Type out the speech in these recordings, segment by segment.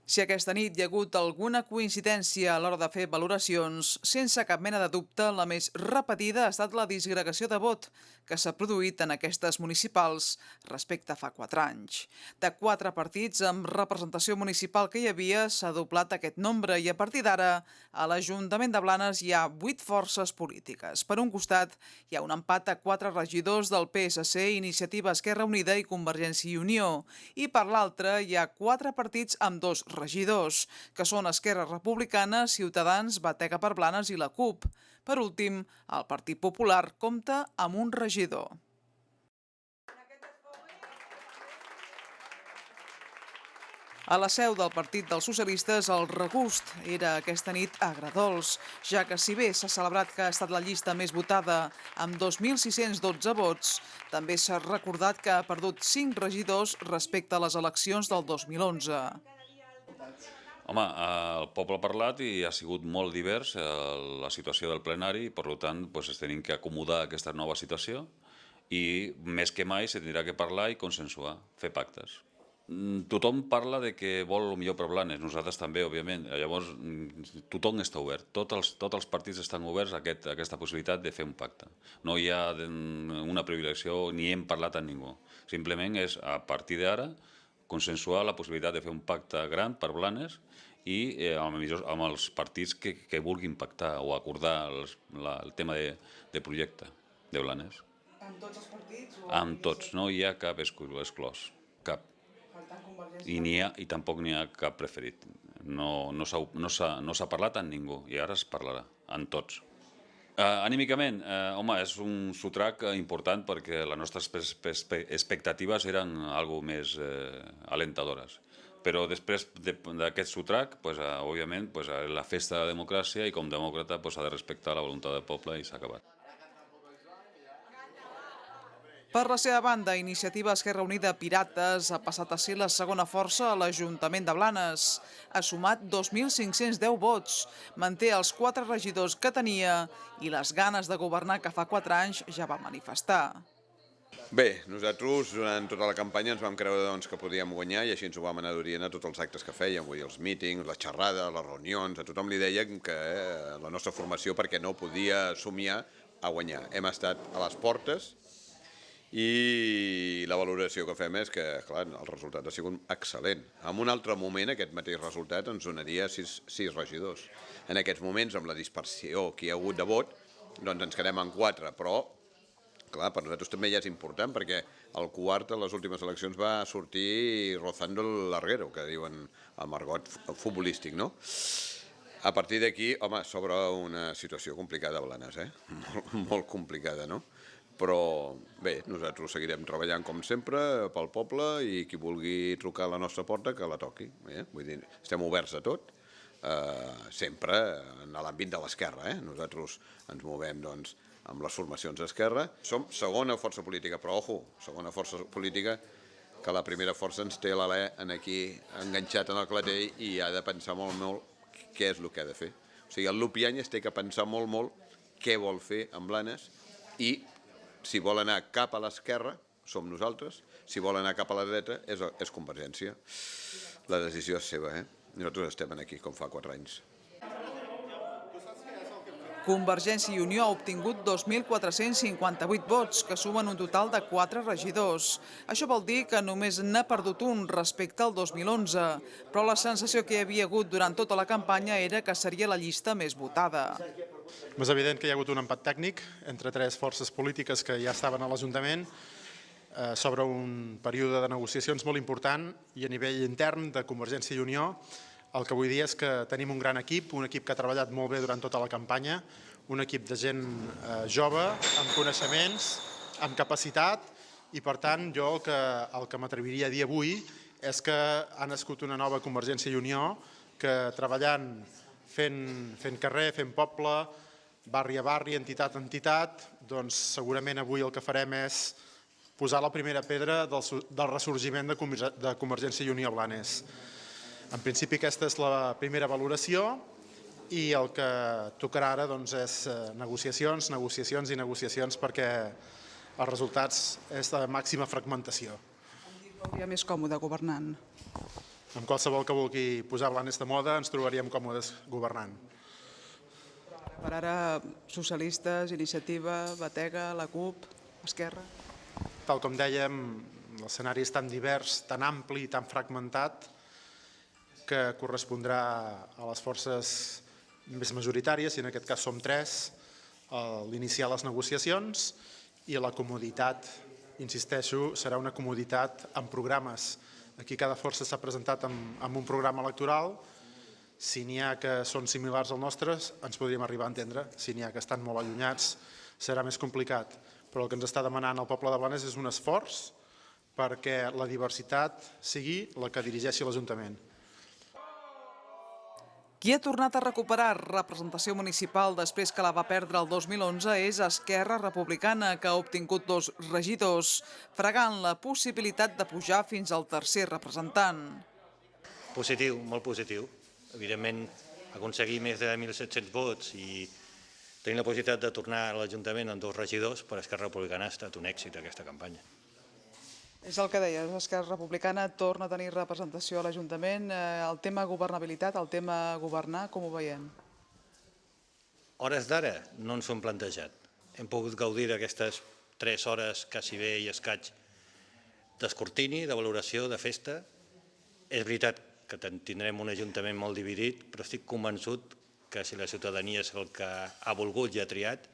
Si aquesta nit hi ha hagut alguna coincidència a l'hora de fer valoracions, sense cap mena de dubte, la més repetida ha estat la disgregació de vot que s'ha produït en aquestes municipals respecte a fa 4 anys. De 4 partits amb representació municipal que hi havia, s'ha doblat aquest nombre i a partir d'ara a l'Ajuntament de Blanes hi ha 8 forces polítiques. Per un costat, hi ha un empat a 4 regidors del PSC, Iniciativa Esquerra Unida i Convergència i Unió, i per l'altre hi ha 4 partits amb 2 regidors, que són Esquerra Republicana, Ciutadans, Batega per Blanes i la CUP. Per últim, el Partit Popular compta amb un regidor. A la seu del Partit dels Socialistes, el regust era aquesta nit agredolç, ja que si bé s'ha celebrat que ha estat la llista més votada amb 2.612 vots, també s'ha recordat que ha perdut 5 regidors respecte a les eleccions del 2011. Home, el poble ha parlat i ha sigut molt divers la situació del plenari i, per tant, es tenim que acomodar a aquesta nova situació i, més que mai, se tindrà que parlar i consensuar, fer pactes. Tothom parla de que vol el millor per Blanes, nosaltres també, òbviament. Llavors, tothom està obert, tots els partits estan oberts a aquesta possibilitat de fer un pacte. No hi ha una privilegiació ni hem parlat amb ningú. Simplement és, a partir d'ara, consensuar la possibilitat de fer un pacte gran per Blanes i amb els partits que vulguin pactar o acordar el tema de projecte de Blanes. Amb tots els partits? Amb tots, no hi ha cap exclòs, cap. I tampoc n'hi ha cap preferit. No s'ha parlat amb ningú i ara es parlarà amb tots. Anímicament, home, és un sotrac important perquè les nostres expectatives eren algo més alentadores. Però després d'aquest sotrac, òbviament, la festa de la democràcia i com a demòcrata ha de respectar la voluntat del poble i s'ha acabat. Per la seva banda, Iniciativa Esquerra Unida Pirates ha passat a ser la segona força a l'Ajuntament de Blanes. Ha sumat 2.510 vots, manté els 4 regidors que tenia i les ganes de governar que fa 4 anys ja va manifestar. Bé, nosaltres durant tota la campanya ens vam creure que podíem guanyar i així ens ho vam anar durant a tots els actes que fèiem, vull dir, els mítings, les xerrades, les reunions, a tothom li deia que la nostra formació perquè no podia somiar a guanyar. Hem estat a les portes i la valoració que fem és que, clar, el resultat ha sigut excel·lent. En un altre moment aquest mateix resultat ens donaria 6 regidors. En aquests moments, amb la dispersió que hi ha hagut de vot, doncs ens quedem en 4, però clar, per nosaltres també ja és important perquè el quart a les últimes eleccions va sortir rozando el larguero, que diuen el margot futbolístic, no? A partir d'aquí, home, s'obre una situació complicada a Blanes, molt complicada, no? Però bé, nosaltres seguirem treballant com sempre pel poble i qui vulgui trucar a la nostra porta que la toqui. Vull dir, estem oberts a tot, sempre en l'àmbit de l'esquerra. Nosaltres ens movem doncs, amb les formacions d'esquerra. Som segona força política, però ojo, segona força política que la primera força ens té l'alè aquí enganxat en el clatell i ha de pensar molt què és el que ha de fer. O sigui, el Lupianyes té que pensar molt què vol fer amb Blanes i si vol anar cap a l'esquerra, som nosaltres. Si vol anar cap a la dreta, és Convergència. La decisió és seva, Nosaltres estem aquí com fa 4 anys. Convergència i Unió ha obtingut 2.458 vots, que sumen un total de 4 regidors. Això vol dir que només n'ha perdut un respecte al 2011, però la sensació que hi havia hagut durant tota la campanya era que seria la llista més votada. És evident que hi ha hagut un empat tècnic entre 3 forces polítiques que ja estaven a l'Ajuntament sobre un període de negociacions molt important i a nivell intern de Convergència i Unió el que vull dir és que tenim un gran equip, un equip que ha treballat molt bé durant tota la campanya, un equip de gent jove, amb coneixements, amb capacitat i per tant jo el que m'atreviria a dir avui és que ha nascut una nova Convergència i Unió que treballant fent carrer, fent poble, barri a barri, entitat a entitat, doncs segurament avui el que farem és posar la primera pedra del ressorgiment de Convergència i Unió a Blanes. En principi aquesta és la primera valoració i el que tocarà ara és negociacions perquè els resultats és de màxima fragmentació. Em diu que hauria més còmode governant? amb qualsevol que vulgui posar Blanes de moda ens trobaríem còmodes governant. Per ara, socialistes, Iniciativa, Batega, la CUP, Esquerra... Tal com dèiem, l'escenari és tan divers, tan ampli i tan fragmentat que correspondrà a les forces més majoritàries, i en aquest cas som tres, l'iniciar les negociacions, i la comoditat, insisteixo, serà una comoditat amb programes. Aquí cada força s'ha presentat amb un programa electoral. Si n'hi ha que són similars al nostre, ens podríem arribar a entendre. Si n'hi ha que estan molt allunyats, serà més complicat. Però el que ens està demanant el poble de Blanes és un esforç perquè la diversitat sigui la que dirigeixi l'Ajuntament. Qui ha tornat a recuperar representació municipal després que la va perdre el 2011 és Esquerra Republicana, que ha obtingut 2 regidors, fregant la possibilitat de pujar fins al 3è representant. Positiu, molt positiu. Evidentment, aconseguir més de 1.700 vots i tenir la possibilitat de tornar a l'Ajuntament amb 2 regidors per Esquerra Republicana ha estat un èxit aquesta campanya. És el que deies, Esquerra Republicana torna a tenir representació a l'Ajuntament. El tema governabilitat, el tema governar, com ho veiem? Hores d'ara no ens ho hem plantejat. Hem pogut gaudir d'aquestes 3 hores, quasi bé i escaig, d'escrutini, de valoració, de festa. És veritat que tindrem un Ajuntament molt dividit, però estic convençut que si la ciutadania és el que ha volgut i ha triat,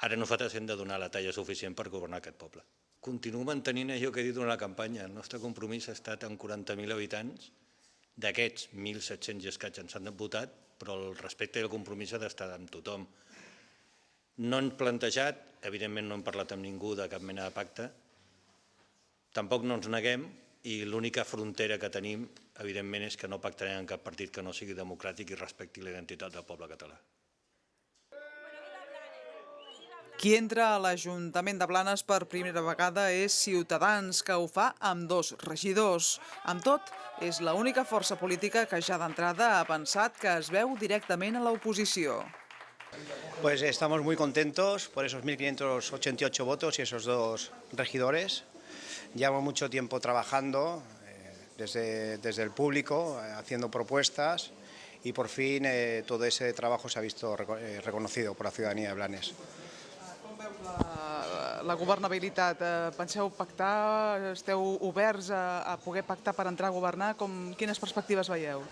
ara nosaltres hem de donar la talla suficient per governar aquest poble. Continuo mantenint allò que he dit durant la campanya. El nostre compromís ha estat amb 40.000 habitants. D'aquests, 1.700 i escaig ens han votat, però el respecte i el compromís ha d'estar amb tothom. No hem plantejat, evidentment no hem parlat amb ningú de cap mena de pacte, tampoc no ens neguem, i l'única frontera que tenim, evidentment, és que no pactarem amb cap partit que no sigui democràtic i respecti la identitat del poble català. Qui entra a l'Ajuntament de Blanes per primera vegada és Ciutadans, que ho fa amb 2 regidors. Amb tot, és l'única força política que ja d'entrada ha pensat que es veu directament a l'oposició. Pues estamos muy contentos por esos 1.588 votos y esos 2 regidores. Llevamos mucho tiempo trabajando desde el público, haciendo propuestas, y por fin todo ese trabajo se ha visto reconocido por la ciudadanía de Blanes. La governabilitat, penseu pactar? Esteu oberts a poder pactar per entrar a governar? Quines perspectives veieu?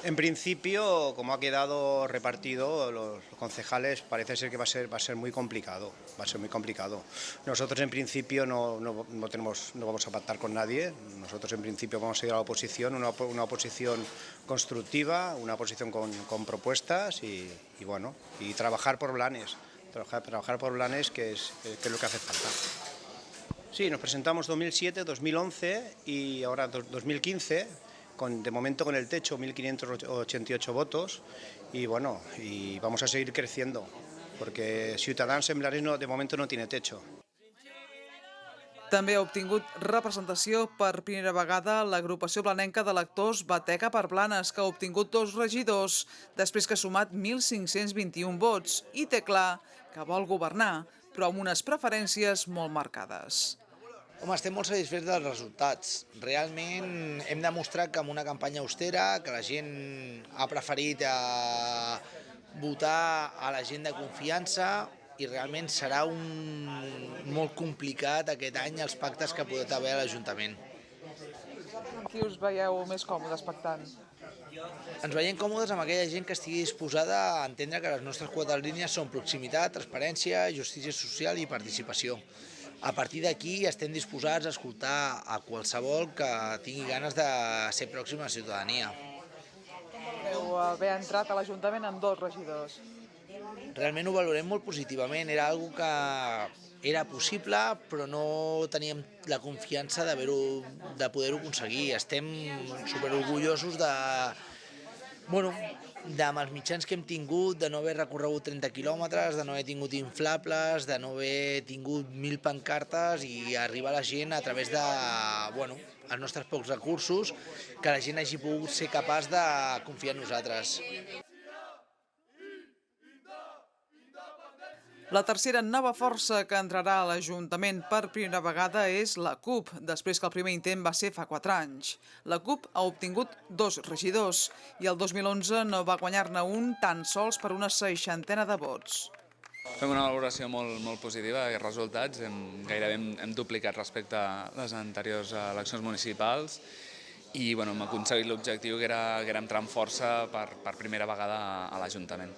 En principio, como ha quedado repartido, los concejales parece ser que va a ser muy complicado. Va a ser muy complicado. Nosotros en principio no vamos a pactar con nadie. Nosotros en principio vamos a ir a la oposición, una oposición constructiva, una oposición con propuestas y bueno, y trabajar por Blanes. Trabajar por Blanes, que es lo que hace falta. Sí, nos presentamos 2007, 2011 y ahora 2015, de momento con el techo 1.588 votos, y bueno, y vamos a seguir creciendo, porque Ciutadans en Blanes de momento no tiene techo. També ha obtingut representació per primera vegada l'agrupació blanenca de lectors Batega per Blanes, que ha obtingut 2 regidors, després que ha sumat 1.521 vots, i té clar que vol governar, però amb unes preferències molt marcades. Home, estem molt satisfets dels resultats. Realment hem demostrat que amb una campanya austera, que la gent ha preferit votar a la gent de confiança, i realment serà molt complicat aquest any els pactes que pot haver a l'Ajuntament. Amb qui us veieu més còmodes pactant? Ens veiem còmodes amb aquella gent que estigui disposada a entendre que les nostres 4 línies són proximitat, transparència, justícia social i participació. A partir d'aquí estem disposats a escoltar a qualsevol que tingui ganes de ser pròxim a la ciutadania. Heu haver entrat a l'Ajuntament amb 2 regidors. Realment ho valorem molt positivament. Era una cosa que era possible, però no teníem la confiança de poder-ho aconseguir. Estem superorgullosos amb els mitjans que hem tingut, de no haver recorregut 30 quilòmetres, de no haver tingut inflables, de no haver tingut 1.000 pancartes i arribar a la gent a través els nostres pocs recursos, que la gent hagi pogut ser capaç de confiar en nosaltres. La tercera nova força que entrarà a l'Ajuntament per primera vegada és la CUP, després que el primer intent va ser fa 4 anys. La CUP ha obtingut 2 regidors i el 2011 no va guanyar-ne un tan sols per una 60ena de vots. Fem una valoració molt positiva d'aquests resultats. Gairebé hem duplicat respecte a les anteriors eleccions municipals i hem aconseguit l'objectiu que era entrar amb força per primera vegada a l'Ajuntament.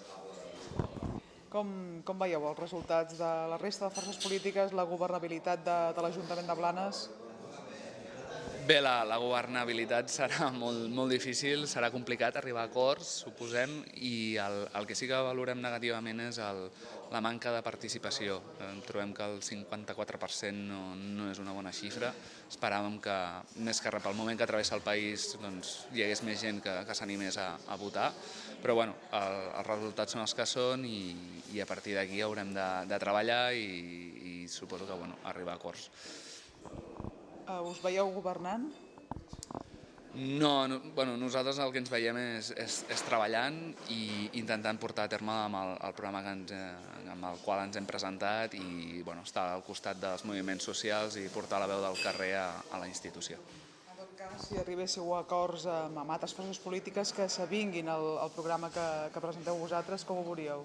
Com veieu els resultats de la resta de forces polítiques, la governabilitat de l'Ajuntament de Blanes? Bé, la governabilitat serà molt difícil, serà complicat arribar a acords, suposem, i el que sí que valorem negativament és la manca de participació. Trobem que el 54% no és una bona xifra. Esperàvem que, més que pel moment que travessa el país, hi hagués més gent que s'animés a votar, però els resultats són els que són i a partir d'aquí haurem de treballar i suposo que arribar a acords. Us veieu governant? No, nosaltres el que ens veiem és treballant i intentant portar a terme amb el programa amb el qual ens hem presentat i estar al costat dels moviments socials i portar la veu del carrer a la institució. En tot cas, si arribéssiu a acords amb altres forces polítiques que s'avinguin al programa que presenteu vosaltres, com ho veuríeu?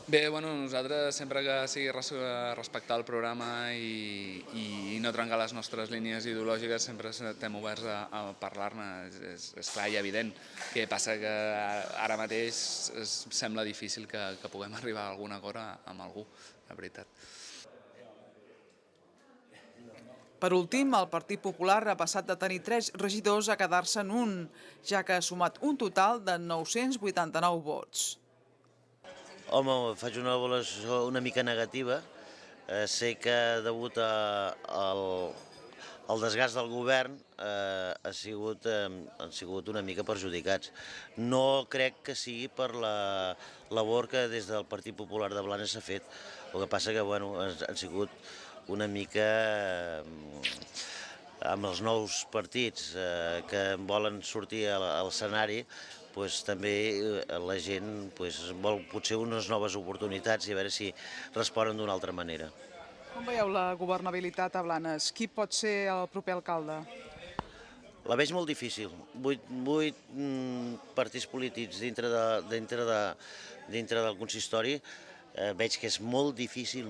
Bé, nosaltres sempre que sigui respectar el programa i no trencar les nostres línies ideològiques sempre estem oberts a parlar-ne, és clar i evident. El que passa que ara mateix sembla difícil que puguem arribar a algun acord amb algú, la veritat. Per últim, el Partit Popular ha passat de tenir 3 regidors a quedar-se en un, ja que ha sumat un total de 989 vots. Home, faig una valoració una mica negativa. Sé que degut al desgast del govern han sigut una mica perjudicats. No crec que sigui per la labor que des del Partit Popular de Blanes s'ha fet. El que passa que han sigut una mica amb els nous partits que volen sortir a l'escenari, també la gent vol potser unes noves oportunitats i a veure si responen d'una altra manera. Com veieu la governabilitat a Blanes? Qui pot ser el proper alcalde? La veig molt difícil. 8 partits polítics dintre del consistori veig que és molt difícil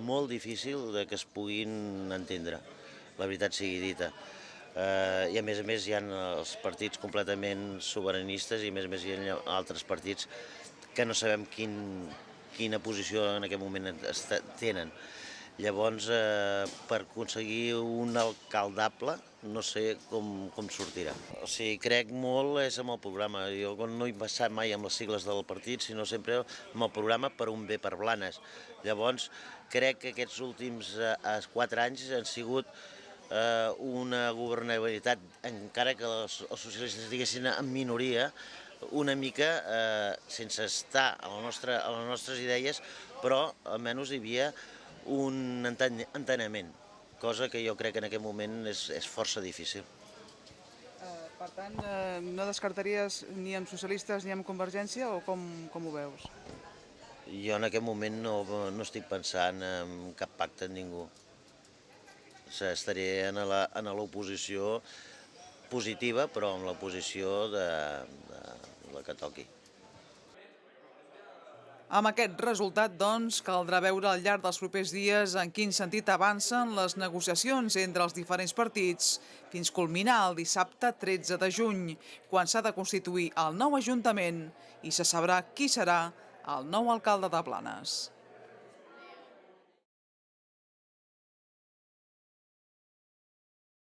que es puguin entendre, la veritat sigui dita. I a més hi ha els partits completament sobiranistes i a més hi ha altres partits que no sabem quina posició en aquest moment tenen. Llavors, per aconseguir un alcaldable, no sé com sortirà. O sigui, crec molt és amb el programa. Jo no he passat mai amb les sigles del partit, sinó sempre amb el programa per un bé per Blanes. Llavors, crec que aquests últims 4 anys han sigut una governabilitat, encara que els socialistes diguessin en minoria, una mica sense estar a les nostres idees, però almenys hi havia un enteniment, cosa que jo crec que en aquest moment és força difícil. Per tant, no descartaries ni amb socialistes ni amb Convergència o com ho veus? Jo en aquest moment no estic pensant en cap pacte amb ningú. Estaré en l'oposició positiva, però en l'oposició de la que toqui. Amb aquest resultat, doncs, caldrà veure al llarg dels propers dies en quin sentit avancen les negociacions entre els diferents partits fins culminar el dissabte 13 de juny, quan s'ha de constituir el nou Ajuntament i se sabrà qui serà el nou alcalde de Blanes.